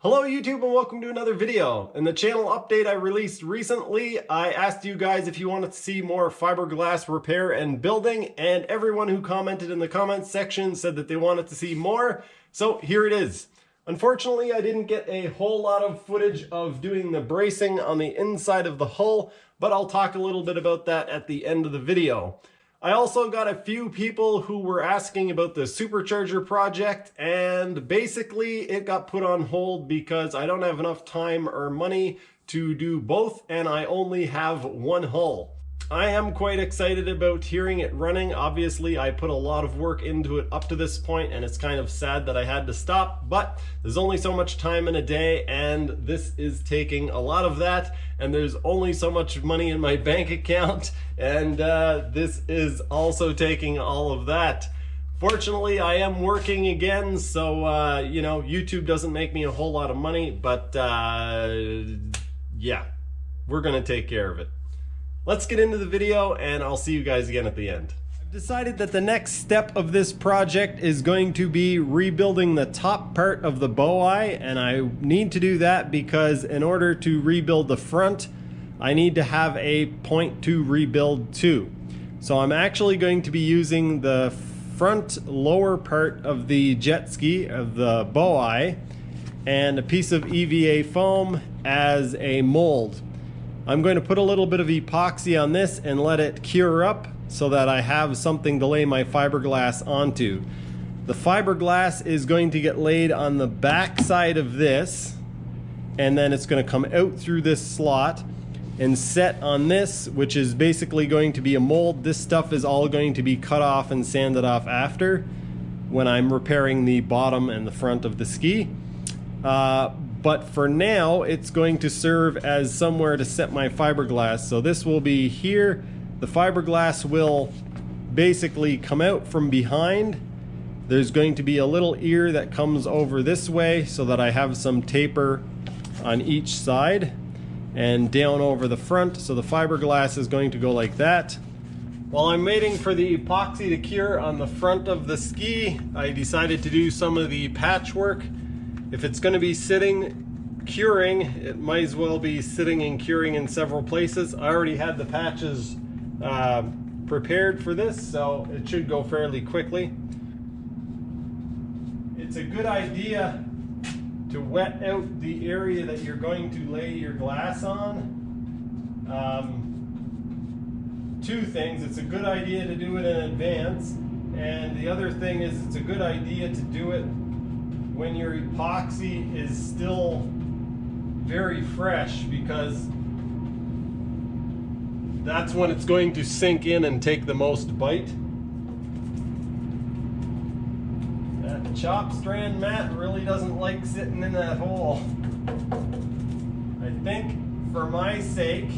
Hello YouTube and welcome to another video. In the channel update I released recently, I asked you guys if you wanted to see more fiberglass repair and building, and everyone who commented in the comments section said that they wanted to see more, so here it is. Unfortunately, I didn't get a whole lot of footage of doing the bracing on the inside of the hull, but I'll talk a little bit about that at the end of the video. I also got a few people who were asking about the supercharger project, and basically it got put on hold because I don't have enough time or money to do both, and I only have one hull. I am quite excited about hearing it running. Obviously, I put a lot of work into it up to this point, and it's kind of sad that I had to stop, but there's only so much time in a day, and this is taking a lot of that, and there's only so much money in my bank account, and this is also taking all of that. Fortunately, I am working again, so, you know, YouTube doesn't make me a whole lot of money, but yeah, we're gonna take care of it. Let's get into the video and I'll see you guys again at the end. I've decided that the next step of this project is going to be rebuilding the top part of the bow eye, and I need to do that because in order to rebuild the front, I need to have a point to rebuild to. So I'm actually going to be using the front lower part of the jet ski of the bow eye and a piece of EVA foam as a mold. I'm going to put a little bit of epoxy on this and let it cure up so that I have something to lay my fiberglass onto. The fiberglass is going to get laid on the back side of this, and then it's going to come out through this slot and set on this, which is basically going to be a mold. This stuff is all going to be cut off and sanded off after when I'm repairing the bottom and the front of the ski. But for now, it's going to serve as somewhere to set my fiberglass. So this will be here. The fiberglass will basically come out from behind. There's going to be a little ear that comes over this way so that I have some taper on each side and down over the front. So the fiberglass is going to go like that. While I'm waiting for the epoxy to cure on the front of the ski, I decided to do some of the patchwork. If it's going to be sitting, curing, it might as well be sitting and curing in several places. I already had the patches prepared for this, so it should go fairly quickly. It's a good idea to wet out the area that you're going to lay your glass on. Two things: it's a good idea to do it in advance, and the other thing is it's a good idea to do it when your epoxy is still very fresh, because that's when it's going to sink in and take the most bite. That chop strand mat really doesn't like sitting in that hole. I think for my sake,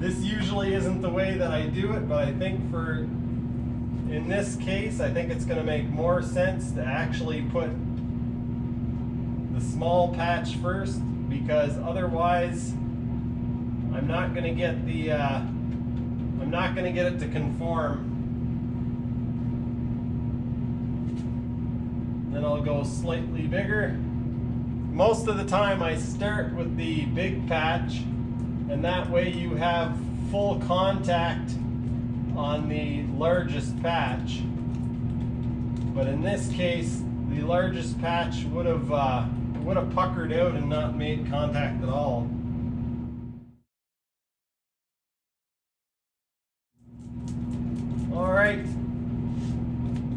this usually isn't the way that I do it, but I think in this case, I think it's going to make more sense to actually put the small patch first, because otherwise I'm not going to get it to conform. Then I'll go slightly bigger. Most of the time I start with the big patch, and that way you have full contact on the largest patch. But in this case, the largest patch would have puckered out and not made contact at all. All right,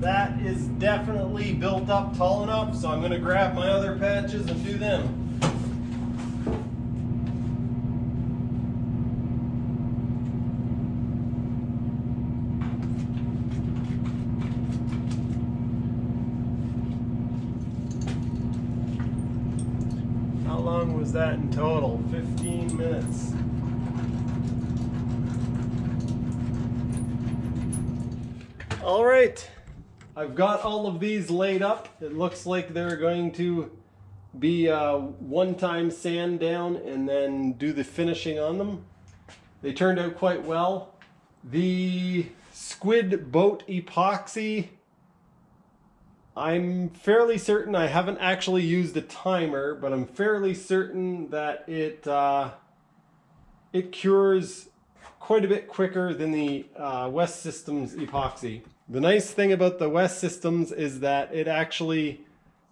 that is definitely built up tall enough, so I'm going to grab my other patches and do them. How long was that in total? 15 minutes. All right, I've got all of these laid up. It looks like they're going to be one-time sand down and then do the finishing on them. They turned out quite well. The squid boat epoxy I'm fairly certain, I haven't actually used a timer, but I'm fairly certain that it cures quite a bit quicker than the West Systems epoxy. The nice thing about the West Systems is that it actually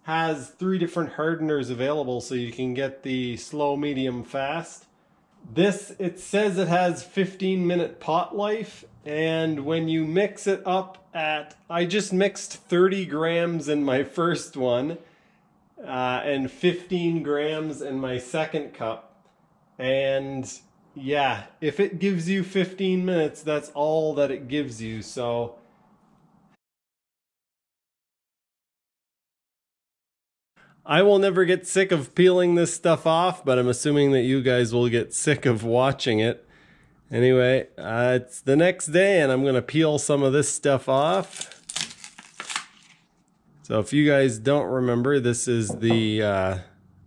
has 3 different hardeners available, so you can get the slow, medium, fast. This, it says it has 15-minute pot life, and when you mix it up I just mixed 30 grams in my first one, and 15 grams in my second cup. And yeah, if it gives you 15 minutes, that's all that it gives you. So I will never get sick of peeling this stuff off, but I'm assuming that you guys will get sick of watching it. Anyway, it's the next day and I'm going to peel some of this stuff off. So if you guys don't remember, this is the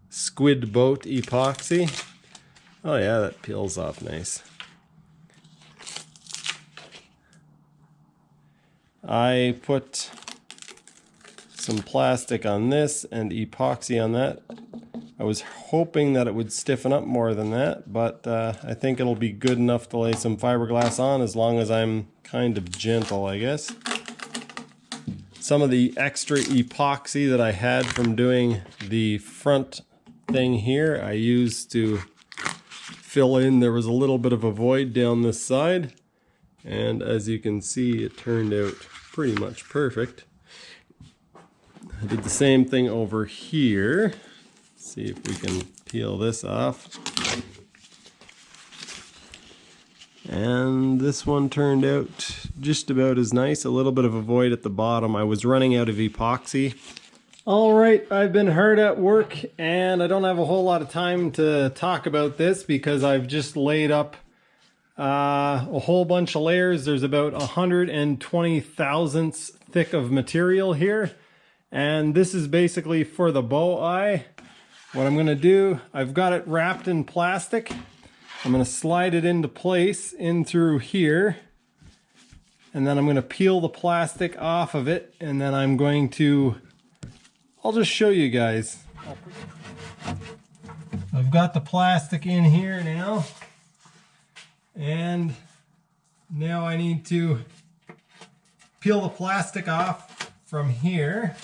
squid boat epoxy. Oh yeah, that peels off nice. I put some plastic on this and epoxy on that. I was hoping that it would stiffen up more than that, but I think it'll be good enough to lay some fiberglass on as long as I'm kind of gentle, I guess. Some of the extra epoxy that I had from doing the front thing here, I used to fill in. There was a little bit of a void down this side, and as you can see, it turned out pretty much perfect. I did the same thing over here. Let's see if we can peel this off. And this one turned out just about as nice. A little bit of a void at the bottom. I was running out of epoxy. Alright, I've been hard at work and I don't have a whole lot of time to talk about this because I've just laid up a whole bunch of layers. There's about 120 thousandths thick of material here. And this is basically for the bow eye. What I'm going to do, I've got it wrapped in plastic. I'm going to slide it into place in through here. And then I'm going to peel the plastic off of it. And then I'm going to, I'll just show you guys. I've got the plastic in here now. And now I need to peel the plastic off from here.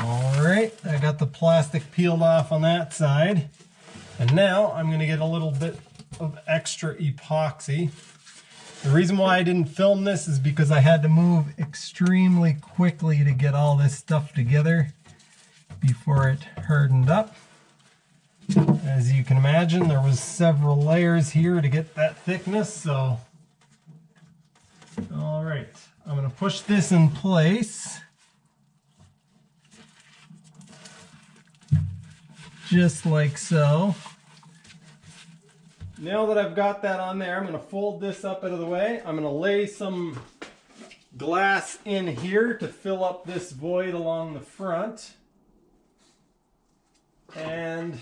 Alright, I got the plastic peeled off on that side. And now I'm going to get a little bit of extra epoxy. The reason why I didn't film this is because I had to move extremely quickly to get all this stuff together before it hardened up. As you can imagine, there was several layers here to get that thickness, so alright, I'm going to push this in place. Just like so. Now that I've got that on there, I'm going to fold this up out of the way. I'm going to lay some glass in here to fill up this void along the front. And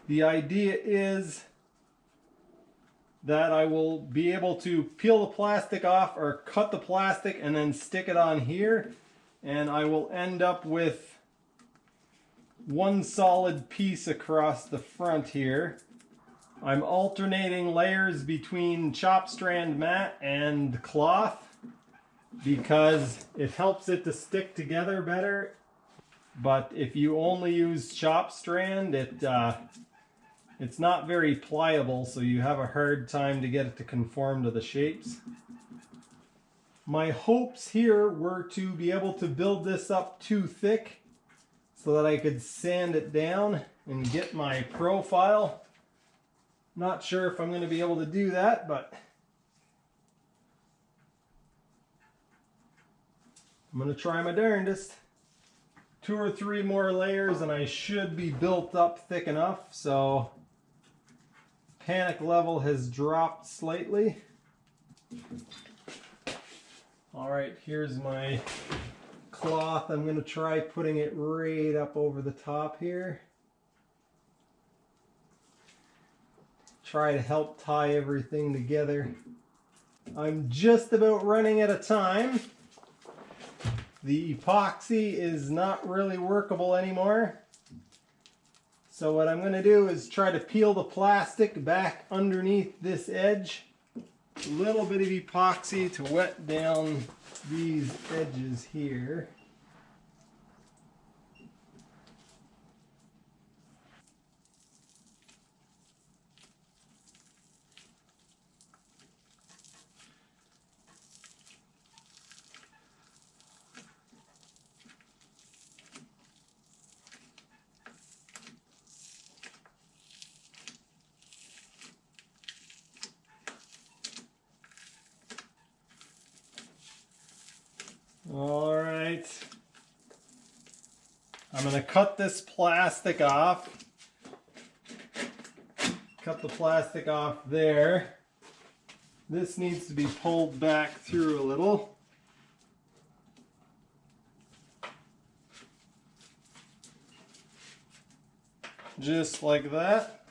the idea is that I will be able to peel the plastic off or cut the plastic and then stick it on here. And I will end up with one solid piece across the front here. I'm alternating layers between chop strand mat and cloth because it helps it to stick together better. But if you only use chop strand, it's not very pliable, so you have a hard time to get it to conform to the shapes. My hopes here were to be able to build this up too thick so that I could sand it down and get my profile. Not sure if I'm going to be able to do that, but I'm going to try my darndest. 2 or 3 more layers and I should be built up thick enough, so panic level has dropped slightly. Alright, here's my cloth. I'm going to try putting it right up over the top here. try to help tie everything together. I'm just about running out of time. The epoxy is not really workable anymore. So what I'm going to do is try to peel the plastic back underneath this edge. A little bit of epoxy to wet down these edges here. All right, I'm going to cut this plastic off. Cut the plastic off there. This needs to be pulled back through a little. Just like that.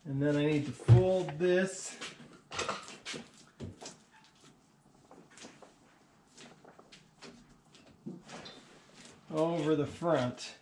And then I need to fold this over the front.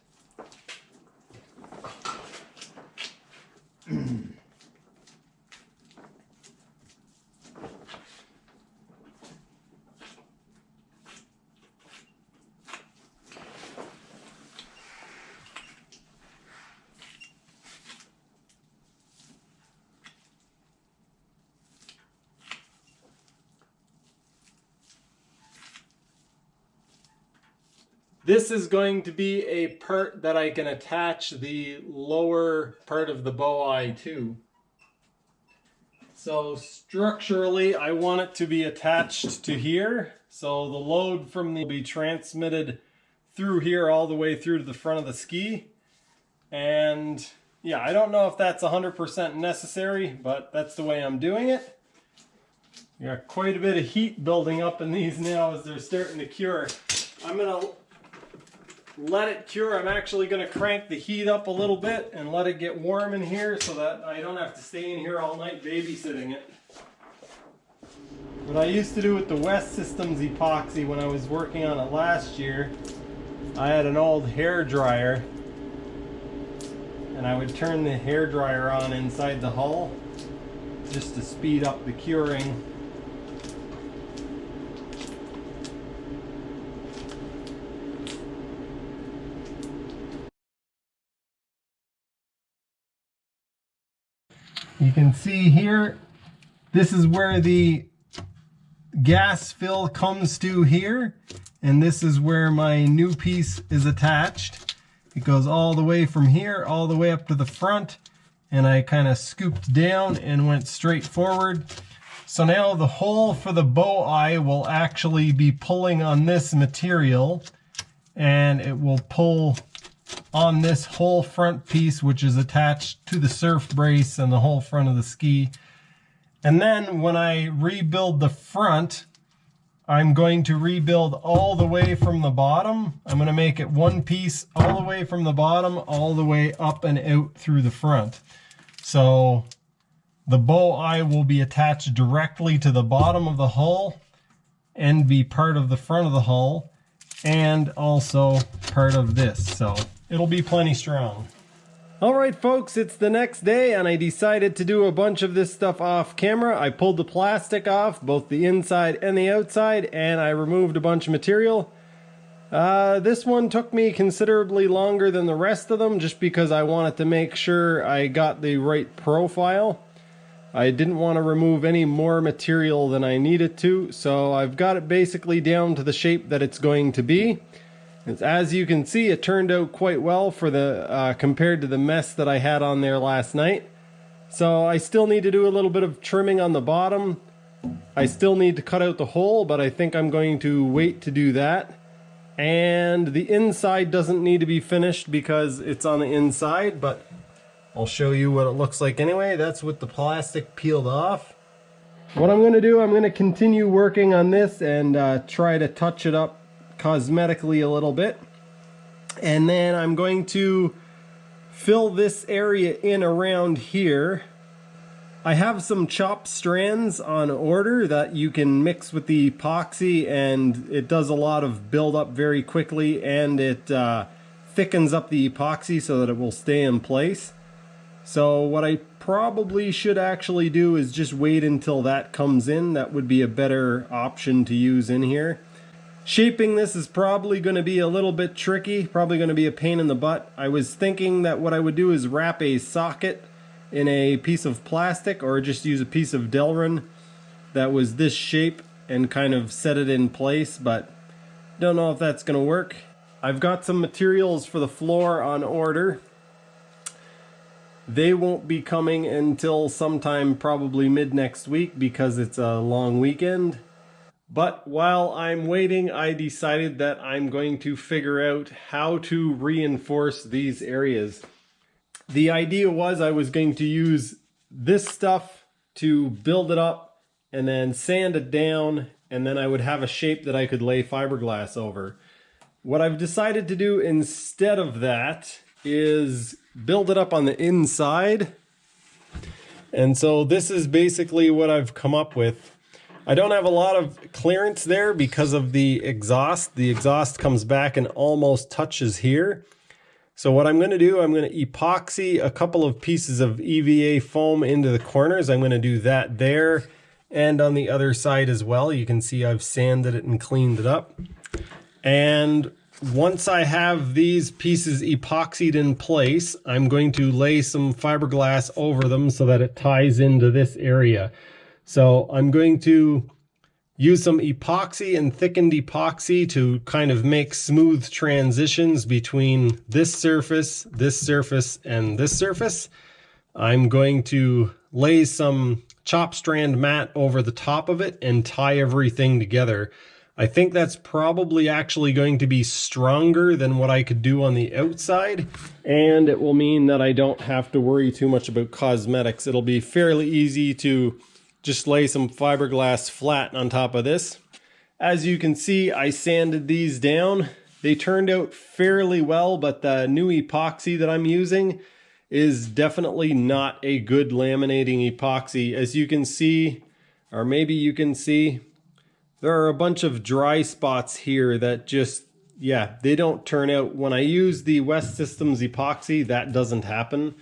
This is going to be a part that I can attach the lower part of the bow eye to. So structurally, I want it to be attached to here. So the load from the will be transmitted through here all the way through to the front of the ski. And yeah, I don't know if that's 100% necessary, but that's the way I'm doing it. Got quite a bit of heat building up in these now as they're starting to cure. I'm gonna let it cure. I'm actually going to crank the heat up a little bit and let it get warm in here so that I don't have to stay in here all night babysitting it. What I used to do with the West Systems epoxy when I was working on it last year, I had an old hair dryer and I would turn the hair dryer on inside the hull just to speed up the curing. You can see here, this is where the gas fill comes to here, and this is where my new piece is attached. It goes all the way from here, all the way up to the front, and I kind of scooped down and went straight forward. So now the hole for the bow eye will actually be pulling on this material, and it will pull on this whole front piece, which is attached to the surf brace and the whole front of the ski. And then when I rebuild the front, I'm going to rebuild all the way from the bottom. I'm going to make it one piece all the way from the bottom, all the way up and out through the front. So the bow eye will be attached directly to the bottom of the hull and be part of the front of the hull and also part of this. So it'll be plenty strong. Alright folks, it's the next day and I decided to do a bunch of this stuff off camera. I pulled the plastic off, both the inside and the outside, and I removed a bunch of material. This one took me considerably longer than the rest of them just because I wanted to make sure I got the right profile. I didn't want to remove any more material than I needed to, so I've got it basically down to the shape that it's going to be. As you can see, it turned out quite well for the compared to the mess that I had on there last night. So I still need to do a little bit of trimming on the bottom. I still need to cut out the hole, but I think I'm going to wait to do that. And the inside doesn't need to be finished because it's on the inside, but I'll show you what it looks like anyway. That's with the plastic peeled off. What I'm going to do, I'm going to continue working on this and try to touch it up cosmetically a little bit, and then I'm going to fill this area in around here I have some chopped strands on order that you can mix with the epoxy, and it does a lot of build up very quickly, and it thickens up the epoxy so that it will stay in place. So what I probably should actually do is just wait until that comes in. That would be a better option to use in here. Shaping this is probably going to be a little bit tricky, probably going to be a pain in the butt. I was thinking that what I would do is wrap a socket in a piece of plastic, or just use a piece of Delrin that was this shape and kind of set it in place, but don't know if that's going to work. I've got some materials for the floor on order. They won't be coming until sometime probably mid next week because it's a long weekend. But while I'm waiting, I decided that I'm going to figure out how to reinforce these areas. The idea was I was going to use this stuff to build it up and then sand it down, and then I would have a shape that I could lay fiberglass over. What I've decided to do instead of that is build it up on the inside. And so this is basically what I've come up with. I don't have a lot of clearance there because of the exhaust. The exhaust comes back and almost touches here. So what I'm going to do, I'm going to epoxy a couple of pieces of EVA foam into the corners. I'm going to do that there and on the other side as well. You can see I've sanded it and cleaned it up. And once I have these pieces epoxied in place, I'm going to lay some fiberglass over them so that it ties into this area. So I'm going to use some epoxy and thickened epoxy to kind of make smooth transitions between this surface, and this surface. I'm going to lay some chop strand mat over the top of it and tie everything together. I think that's probably actually going to be stronger than what I could do on the outside, and it will mean that I don't have to worry too much about cosmetics. It'll be fairly easy to just lay some fiberglass flat on top of this. As you can see, I sanded these down. They turned out fairly well, but the new epoxy that I'm using is definitely not a good laminating epoxy. As you can see, or maybe you can see, there are a bunch of dry spots here that just, yeah, they don't turn out. When I use the West Systems epoxy, that doesn't happen.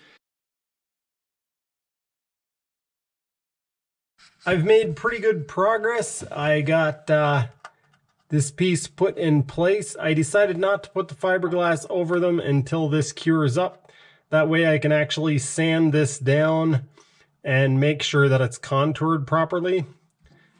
I've made pretty good progress. I got this piece put in place. I decided not to put the fiberglass over them until this cures up. That way I can actually sand this down and make sure that it's contoured properly.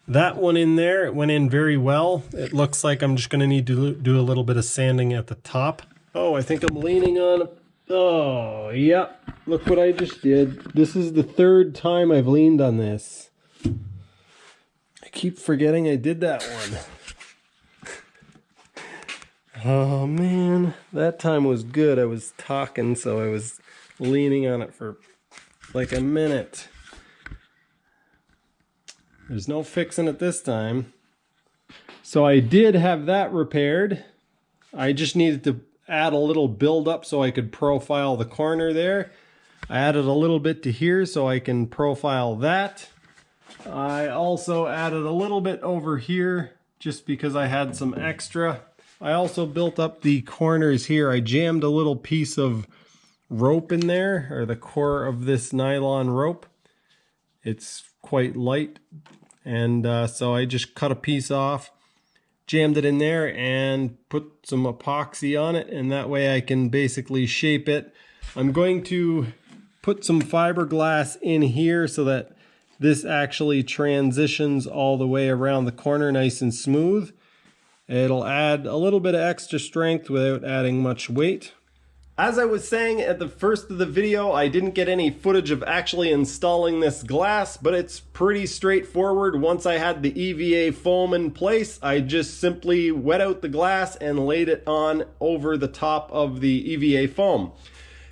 That one in there, it went in very well. It looks like I'm just going to need to do a little bit of sanding at the top. Oh, I think I'm leaning on... Oh, yeah. Look what I just did. This is the third time I've leaned on this. I keep forgetting I did that one. Oh man, that time was good. I was talking, so I was leaning on it for like a minute. There's no fixing it this time. So I did have that repaired. I just needed to add a little build up so I could profile the corner there. I added a little bit to here so I can profile that. I also added a little bit over here just because I had some extra. I also built up the corners here. I jammed a little piece of rope in there, or the core of this nylon rope. It's quite light, and so I just cut a piece off, jammed it in there, and put some epoxy on it, and that way I can basically shape it. I'm going to put some fiberglass in here so that this actually transitions all the way around the corner nice and smooth. It'll add a little bit of extra strength without adding much weight. As I was saying at the first of the video, I didn't get any footage of actually installing this glass, but it's pretty straightforward. Once I had the EVA foam in place, I just simply wet out the glass and laid it on over the top of the EVA foam.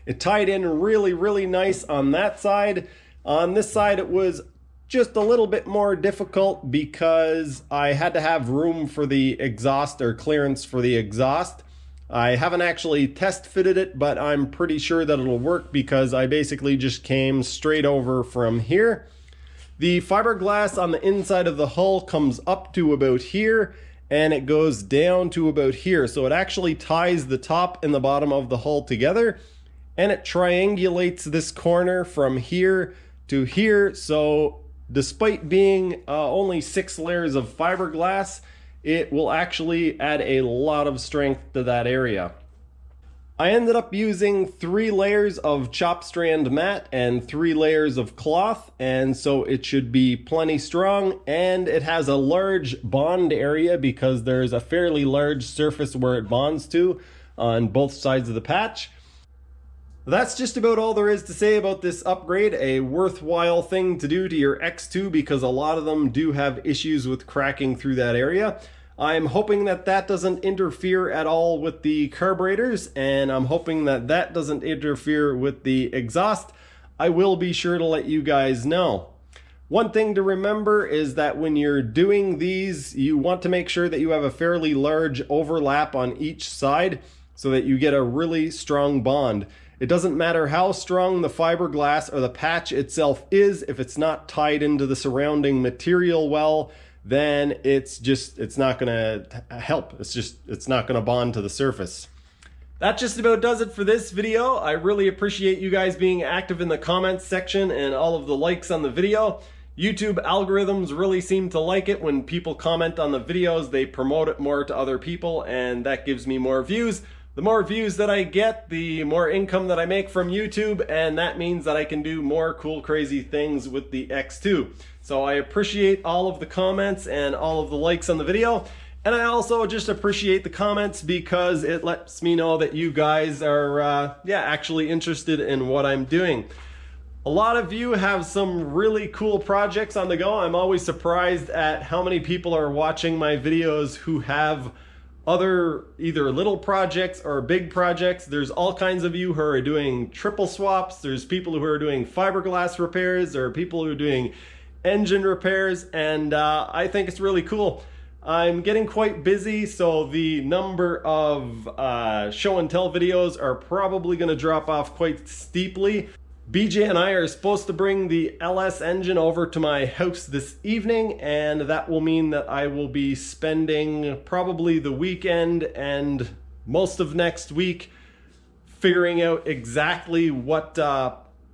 It tied in really, really nice on that side. On this side, it was just a little bit more difficult because I had to have room for the exhaust, or clearance for the exhaust. I haven't actually test fitted it, but I'm pretty sure that it'll work because I basically just came straight over from here. The fiberglass on the inside of the hull comes up to about here and it goes down to about here. So it actually ties the top and the bottom of the hull together, and it triangulates this corner from here to here. So despite being only 6 layers of fiberglass, it will actually add a lot of strength to that area. I ended up using 3 layers of chop strand mat and 3 layers of cloth, and so it should be plenty strong, and it has a large bond area because there's a fairly large surface where it bonds to on both sides of the patch. That's just about all there is to say about this upgrade. A worthwhile thing to do to your X2 because a lot of them do have issues with cracking through that area. I'm hoping that that doesn't interfere at all with the carburetors, and I'm hoping that that doesn't interfere with the exhaust. I will be sure to let you guys know. One thing to remember is that when you're doing these, you want to make sure that you have a fairly large overlap on each side so that you get a really strong bond. It doesn't matter how strong the fiberglass or the patch itself is, if it's not tied into the surrounding material well, then it's not gonna help. It's not gonna bond to the surface. That just about does it for this video. I really appreciate you guys being active in the comments section and all of the likes on the video. YouTube algorithms really seem to like it when people comment on the videos. They promote it more to other people, and that gives me more views. The more views that I get, the more income that I make from YouTube, and that means that I can do more cool, crazy things with the X2. So I appreciate all of the comments and all of the likes on the video, and I also just appreciate the comments because it lets me know that you guys are actually interested in what I'm doing. A lot of you have some really cool projects on the go. I'm always surprised at how many people are watching my videos who have other either little projects or big projects. There's all kinds of you who are doing triple swaps. There's people who are doing fiberglass repairs. There are people who are doing engine repairs, and I think it's really cool. I'm getting quite busy, so the number of show and tell videos are probably going to drop off quite steeply. BJ and I are supposed to bring the LS engine over to my house this evening, and that will mean that I will be spending probably the weekend and most of next week figuring out exactly what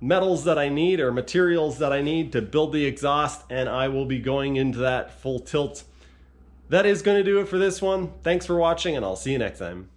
metals that I need or materials that I need to build the exhaust, and I will be going into that full tilt. That is going to do it for this one. Thanks for watching, and I'll see you next time.